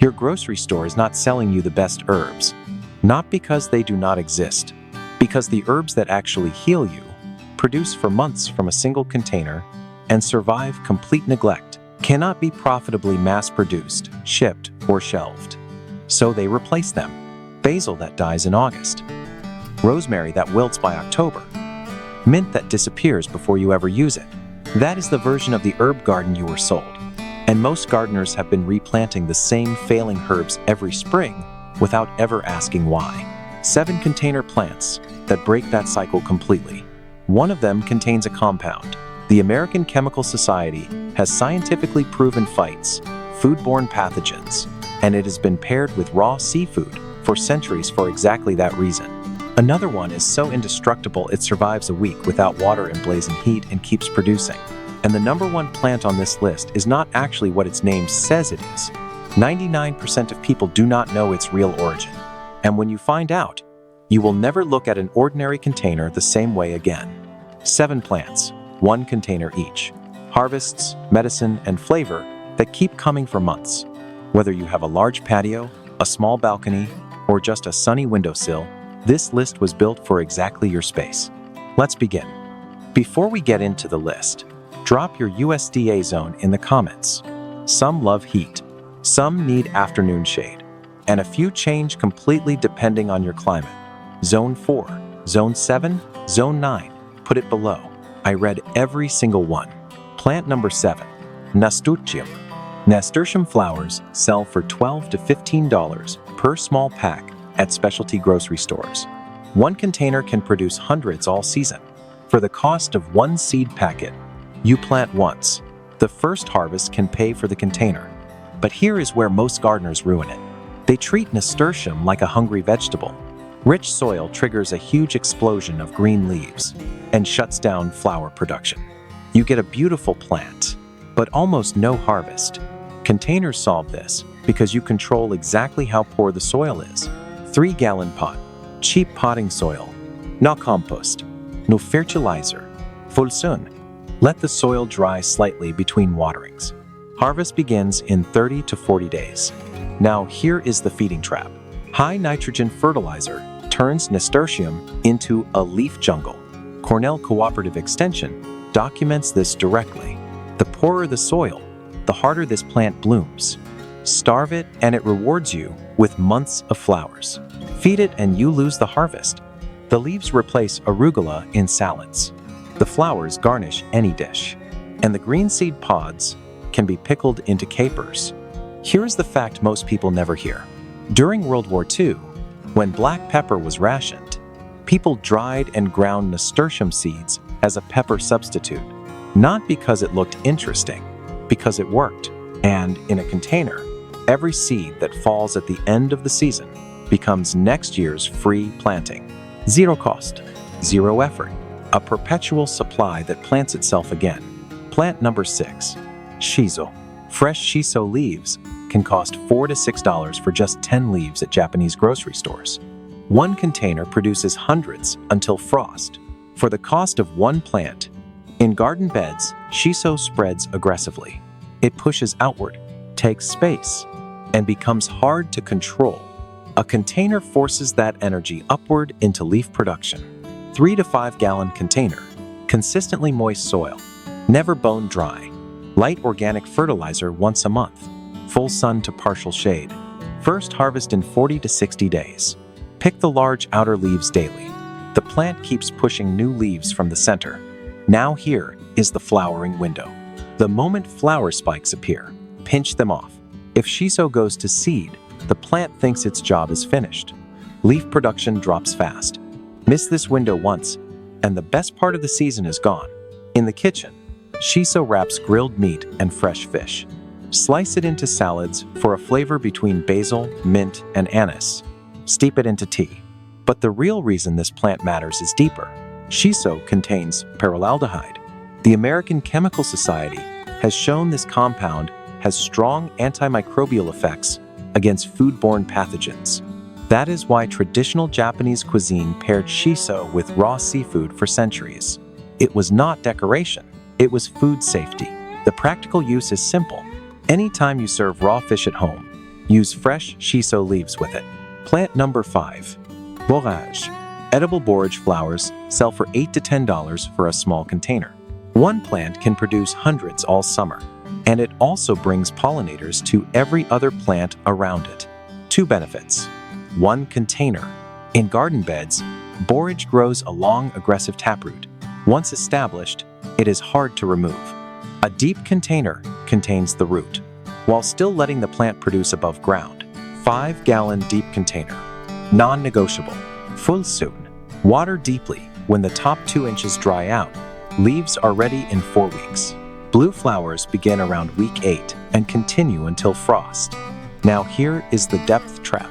Your grocery store is not selling you the best herbs, not because they do not exist, because the herbs that actually heal you produce for months from a single container and survive complete neglect cannot be profitably mass-produced, shipped, or shelved. So they replace them. Basil that dies in August, rosemary that wilts by October, mint that disappears before you ever use it. That is the version of the herb garden you were sold. And most gardeners have been replanting the same failing herbs every spring without ever asking why. 7 container plants that break that cycle completely. One of them contains a compound. The American Chemical Society has scientifically proven fights foodborne pathogens, and it has been paired with raw seafood for centuries for exactly that reason. Another one is so indestructible it survives a week without water and blazing heat and keeps producing. And the number one plant on this list is not actually what its name says it is. 99% of people do not know its real origin. And when you find out, you will never look at an ordinary container the same way again. 7 plants, 1 container each. Harvests, medicine, and flavor that keep coming for months. Whether you have a large patio, a small balcony, or just a sunny windowsill, this list was built for exactly your space. Let's begin. Before we get into the list, drop your USDA zone in the comments. Some love heat, some need afternoon shade, and a few change completely depending on your climate. Zone 4, Zone 7, Zone 9, put it below. I read every single one. Plant number 7, Nasturtium. Nasturtium flowers sell for $12 to $15 per small pack at specialty grocery stores. 1 container can produce hundreds all season. For the cost of 1 seed packet, you plant once. The first harvest can pay for the container. But here is where most gardeners ruin it. They treat nasturtium like a hungry vegetable. Rich soil triggers a huge explosion of green leaves and shuts down flower production. You get a beautiful plant, but almost no harvest. Containers solve this because you control exactly how poor the soil is. 3-gallon pot, cheap potting soil, no compost, no fertilizer, full sun. Let the soil dry slightly between waterings. Harvest begins in 30 to 40 days. Now here is the feeding trap. High nitrogen fertilizer turns nasturtium into a leaf jungle. Cornell Cooperative Extension documents this directly. The poorer the soil, the harder this plant blooms. Starve it and it rewards you with months of flowers. Feed it and you lose the harvest. The leaves replace arugula in salads. The flowers garnish any dish. And the green seed pods can be pickled into capers. Here's the fact most people never hear. During World War II, when black pepper was rationed, people dried and ground nasturtium seeds as a pepper substitute. Not because it looked interesting, because it worked. And in a container, every seed that falls at the end of the season becomes next year's free planting. 0 cost, 0 effort, a perpetual supply that plants itself again. Plant number 6, Shiso. Fresh shiso leaves can cost $4 to $6 for just 10 leaves at Japanese grocery stores. 1 container produces hundreds until frost. For the cost of 1 plant, in garden beds, shiso spreads aggressively. It pushes outward, takes space, and becomes hard to control. A container forces that energy upward into leaf production. 3 to 5 gallon container, consistently moist soil, never bone dry, light organic fertilizer once a month, full sun to partial shade. First harvest in 40 to 60 days. Pick the large outer leaves daily. The plant keeps pushing new leaves from the center. Now here is the flowering window. The moment flower spikes appear, pinch them off. If shiso goes to seed, the plant thinks its job is finished. Leaf production drops fast. Miss this window once, and the best part of the season is gone. In the kitchen, shiso wraps grilled meat and fresh fish. Slice it into salads for a flavor between basil, mint, and anise. Steep it into tea. But the real reason this plant matters is deeper. Shiso contains paraldehyde. The American Chemical Society has shown this compound has strong antimicrobial effects against foodborne pathogens. That is why traditional Japanese cuisine paired shiso with raw seafood for centuries. It was not decoration, it was food safety. The practical use is simple. Anytime you serve raw fish at home, Use fresh Shiso leaves with it. Plant number 5. Borage. Edible borage flowers sell for $8 to $10 for a small container. One plant can produce hundreds all summer, and it also brings pollinators to every other plant around it. 2 benefits. 1 container. In garden beds, borage grows along aggressive taproot. Once established, it is hard to remove. A deep container contains the root, while still letting the plant produce above ground. 5-gallon deep container. Non-negotiable. Full soon. Water deeply when the top 2 inches dry out. Leaves are ready in 4 weeks. Blue flowers begin around week 8 and continue until frost. Now here is the depth trap.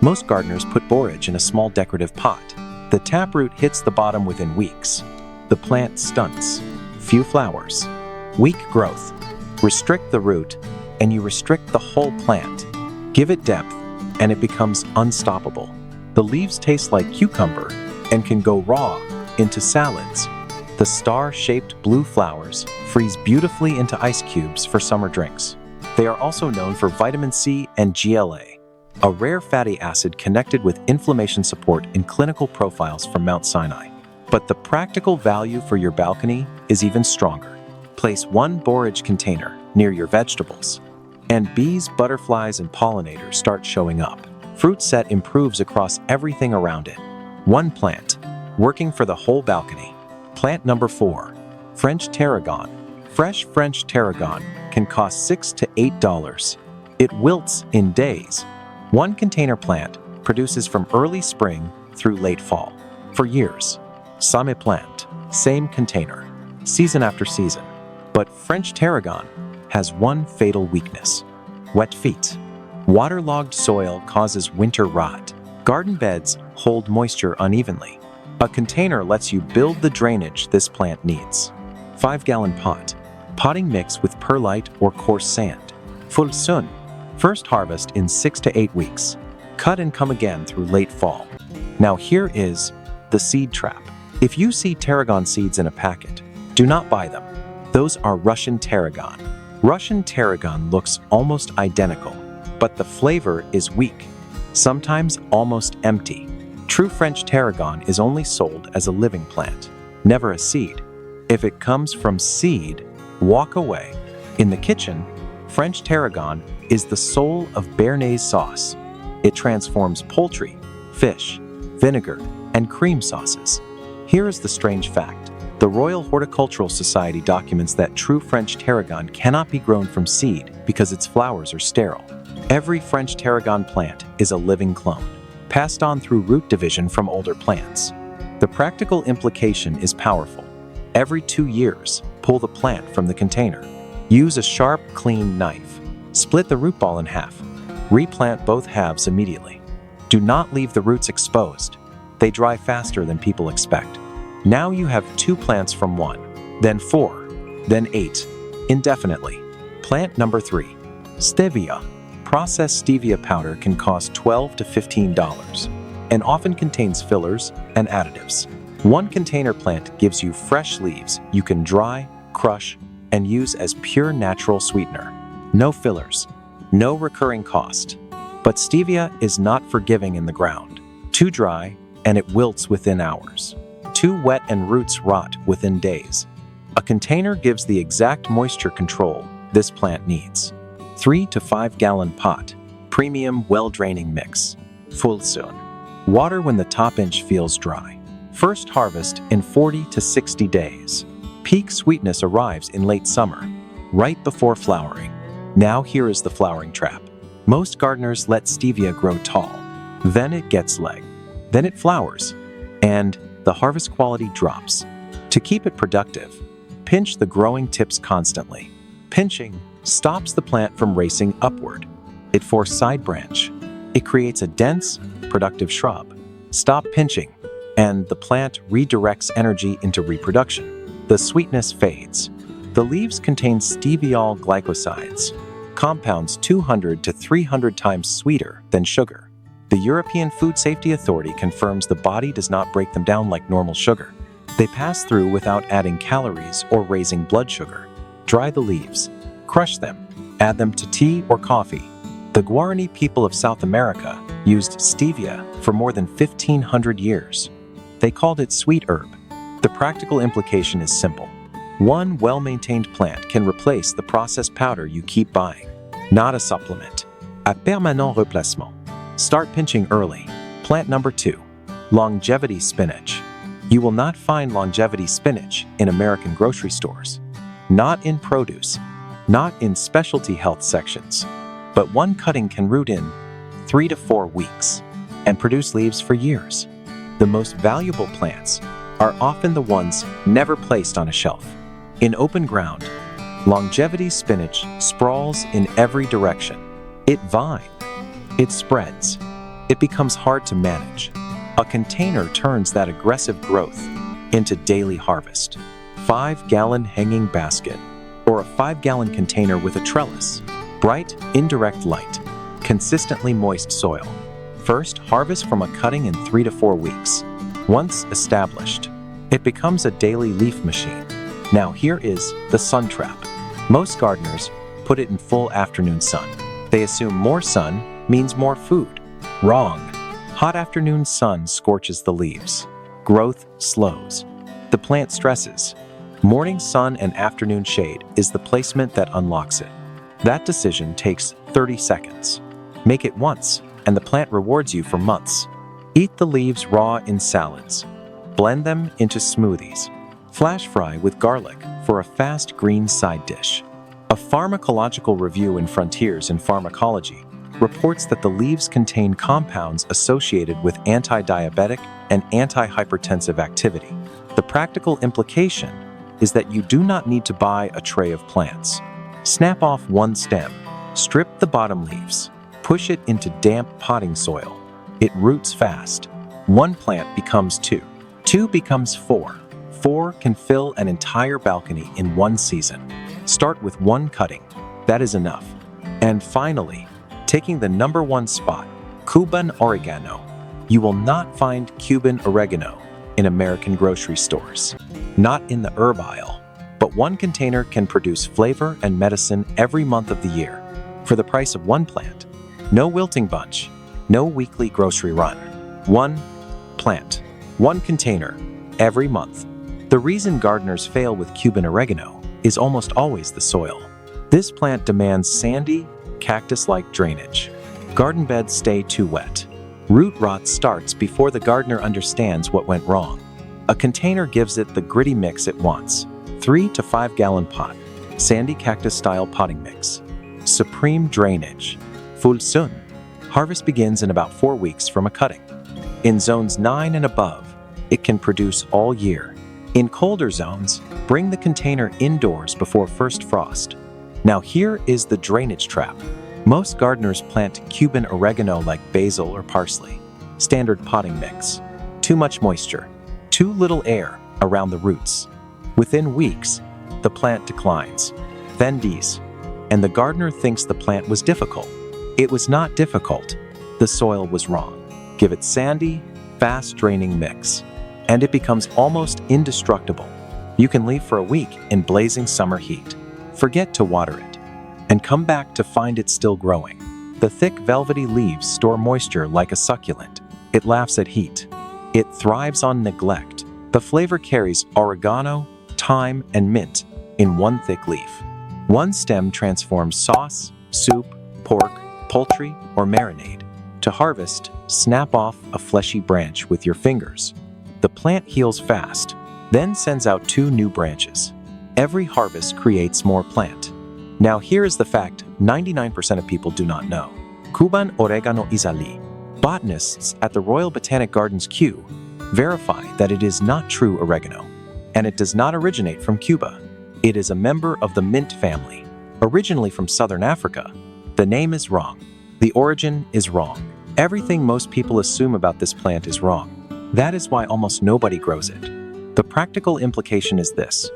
Most gardeners put borage in a small decorative pot. The taproot hits the bottom within weeks. The plant stunts. Few flowers. Weak growth. Restrict the root, and you restrict the whole plant. Give it depth, and it becomes unstoppable. The leaves taste like cucumber and can go raw into salads. The star-shaped blue flowers freeze beautifully into ice cubes for summer drinks. They are also known for vitamin C and GLA, a rare fatty acid connected with inflammation support in clinical profiles from Mount Sinai. But the practical value for your balcony is even stronger. Place 1 borage container near your vegetables, and bees, butterflies, and pollinators start showing up. Fruit set improves across everything around it. 1 plant, working for the whole balcony. Plant number 4, French Tarragon. Fresh French Tarragon can cost $6 to $8. It wilts in days. 1 container plant produces from early spring through late fall. For years, same plant, same container, season after season. But French Tarragon has one fatal weakness: wet feet. Waterlogged soil causes winter rot. Garden beds hold moisture unevenly. A container lets you build the drainage this plant needs. 5-gallon pot. Potting mix with perlite or coarse sand. Full sun. First harvest in 6 to 8 weeks. Cut and come again through late fall. Now here is the seed trap. If you see tarragon seeds in a packet, do not buy them. Those are Russian tarragon. Russian tarragon looks almost identical, but the flavor is weak, sometimes almost empty. True French tarragon is only sold as a living plant, never a seed. If it comes from seed, walk away. In the kitchen, French tarragon is the soul of béarnaise sauce. It transforms poultry, fish, vinegar, and cream sauces. Here is the strange fact. The Royal Horticultural Society documents that true French tarragon cannot be grown from seed because its flowers are sterile. Every French tarragon plant is a living clone, passed on through root division from older plants. The practical implication is powerful. Every 2 years, pull the plant from the container. Use a sharp, clean knife. Split the root ball in half. Replant both halves immediately. Do not leave the roots exposed. They dry faster than people expect. Now you have 2 plants from 1, then 4, then 8, indefinitely. Plant number 3, Stevia. Processed stevia powder can cost $12 to $15 and often contains fillers and additives. 1 container plant gives you fresh leaves you can dry, crush, and use as pure natural sweetener. No fillers, no recurring cost. But stevia is not forgiving in the ground. Too dry, and it wilts within hours. Too wet and roots rot within days. A container gives the exact moisture control this plant needs. 3 to 5-gallon pot, premium well-draining mix. Full soon. Water when the top inch feels dry. First harvest in 40 to 60 days. Peak sweetness arrives in late summer, right before flowering. Now here is the flowering trap. Most gardeners let stevia grow tall. Then it gets leg. Then it flowers, and the harvest quality drops. To keep it productive, pinch the growing tips constantly. Pinching stops the plant from racing upward. It forces side branch. It creates a dense, productive shrub. Stop pinching, and the plant redirects energy into reproduction. The sweetness fades. The leaves contain steviol glycosides, compounds 200 to 300 times sweeter than sugar. The European Food Safety Authority confirms the body does not break them down like normal sugar. They pass through without adding calories or raising blood sugar. Dry the leaves. Crush them. Add them to tea or coffee. The Guarani people of South America used stevia for more than 1,500 years. They called it sweet herb. The practical implication is simple. One well-maintained plant can replace the processed powder you keep buying, not a supplement. A permanent remplacement. Start pinching early. Plant number 2, longevity spinach. You will not find longevity spinach in American grocery stores, not in produce, not in specialty health sections. But one cutting can root in 3 to 4 weeks and produce leaves for years. The most valuable plants are often the ones never placed on a shelf. In open ground, longevity spinach sprawls in every direction. It vines. It spreads. It becomes hard to manage. A container turns that aggressive growth into daily harvest. 5-gallon hanging basket, or a 5-gallon container with a trellis. Bright, indirect light. Consistently moist soil. First, harvest from a cutting in 3 to 4 weeks. Once established, it becomes a daily leaf machine. Now here is the sun trap. Most gardeners put it in full afternoon sun. They assume more sun means more food. Wrong. Hot afternoon sun scorches the leaves. Growth slows. The plant stresses. Morning sun and afternoon shade is the placement that unlocks it. That decision takes 30 seconds. Make it once, and the plant rewards you for months. Eat the leaves raw in salads. Blend them into smoothies. Flash fry with garlic for a fast green side dish. A pharmacological review in Frontiers in Pharmacology reports that the leaves contain compounds associated with anti-diabetic and anti-hypertensive activity. The practical implication is that you do not need to buy a tray of plants. Snap off one stem, strip the bottom leaves, push it into damp potting soil. It roots fast. One plant becomes 2. 2 becomes 4. 4 can fill an entire balcony in one season. Start with one cutting. That is enough. And finally, taking the number 1 spot, Cuban oregano. You will not find Cuban oregano in American grocery stores, not in the herb aisle. But one container can produce flavor and medicine every month of the year for the price of one plant. No wilting bunch, no weekly grocery run. One plant, one container, every month. The reason gardeners fail with Cuban oregano is almost always the soil. This plant demands sandy, cactus-like drainage. Garden beds stay too wet. Root rot starts before the gardener understands what went wrong. A container gives it the gritty mix it wants. 3 to 5 gallon pot, sandy cactus-style potting mix. Supreme drainage. Full sun. Harvest begins in about 4 weeks from a cutting. In zones 9 and above, it can produce all year. In colder zones, bring the container indoors before first frost. Now here is the drainage trap. Most gardeners plant Cuban oregano like basil or parsley. Standard potting mix. Too much moisture. Too little air around the roots. Within weeks, the plant declines, then dies, and the gardener thinks the plant was difficult. It was not difficult. The soil was wrong. Give it sandy, fast-draining mix, and it becomes almost indestructible. You can leave for a week in blazing summer heat. Forget to water it, and come back to find it still growing. The thick, velvety leaves store moisture like a succulent. It laughs at heat. It thrives on neglect. The flavor carries oregano, thyme, and mint in one thick leaf. One stem transforms sauce, soup, pork, poultry, or marinade. To harvest, snap off a fleshy branch with your fingers. The plant heals fast, then sends out 2 new branches. Every harvest creates more plant. Now here is the fact 99% of people do not know. Cuban oregano isali. Botanists at the Royal Botanic Gardens Kew verify that it is not true oregano, and it does not originate from Cuba. It is a member of the mint family, originally from southern Africa. The name is wrong. The origin is wrong. Everything most people assume about this plant is wrong. That is why almost nobody grows it. The practical implication is this.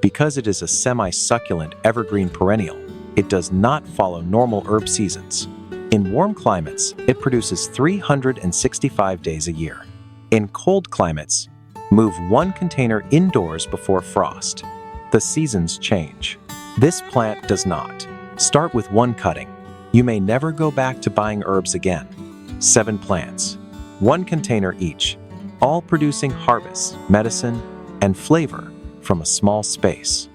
Because it is a semi-succulent evergreen perennial, it does not follow normal herb seasons. In warm climates, it produces 365 days a year. In cold climates, move one container indoors before frost. The seasons change. This plant does not. Start with one cutting. You may never go back to buying herbs again. 7 plants, 1 container each, all producing harvests, medicine, and flavor from a small space.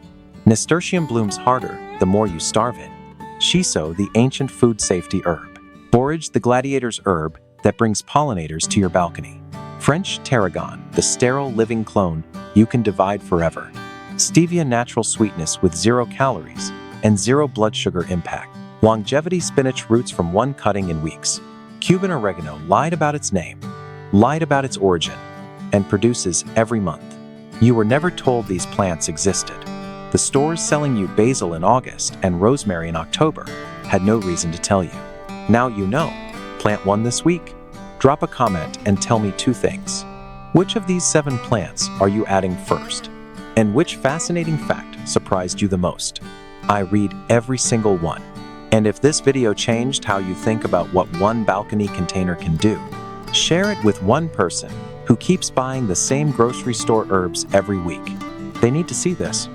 Nasturtium blooms harder the more you starve it. Shiso, the ancient food safety herb. Borage, the gladiator's herb that brings pollinators to your balcony. French tarragon, the sterile living clone you can divide forever. Stevia, natural sweetness with 0 calories and 0 blood sugar impact. Longevity, spinach roots from 1 cutting in weeks. Cuban oregano lied about its name, lied about its origin, and produces every month. You were never told these plants existed. The stores selling you basil in August and rosemary in October had no reason to tell you. Now you know. Plant 1 this week. Drop a comment and tell me 2 things. Which of these 7 plants are you adding first? And which fascinating fact surprised you the most? I read every single one. And if this video changed how you think about what 1 balcony container can do, share it with 1 person who keeps buying the same grocery store herbs every week. They need to see this.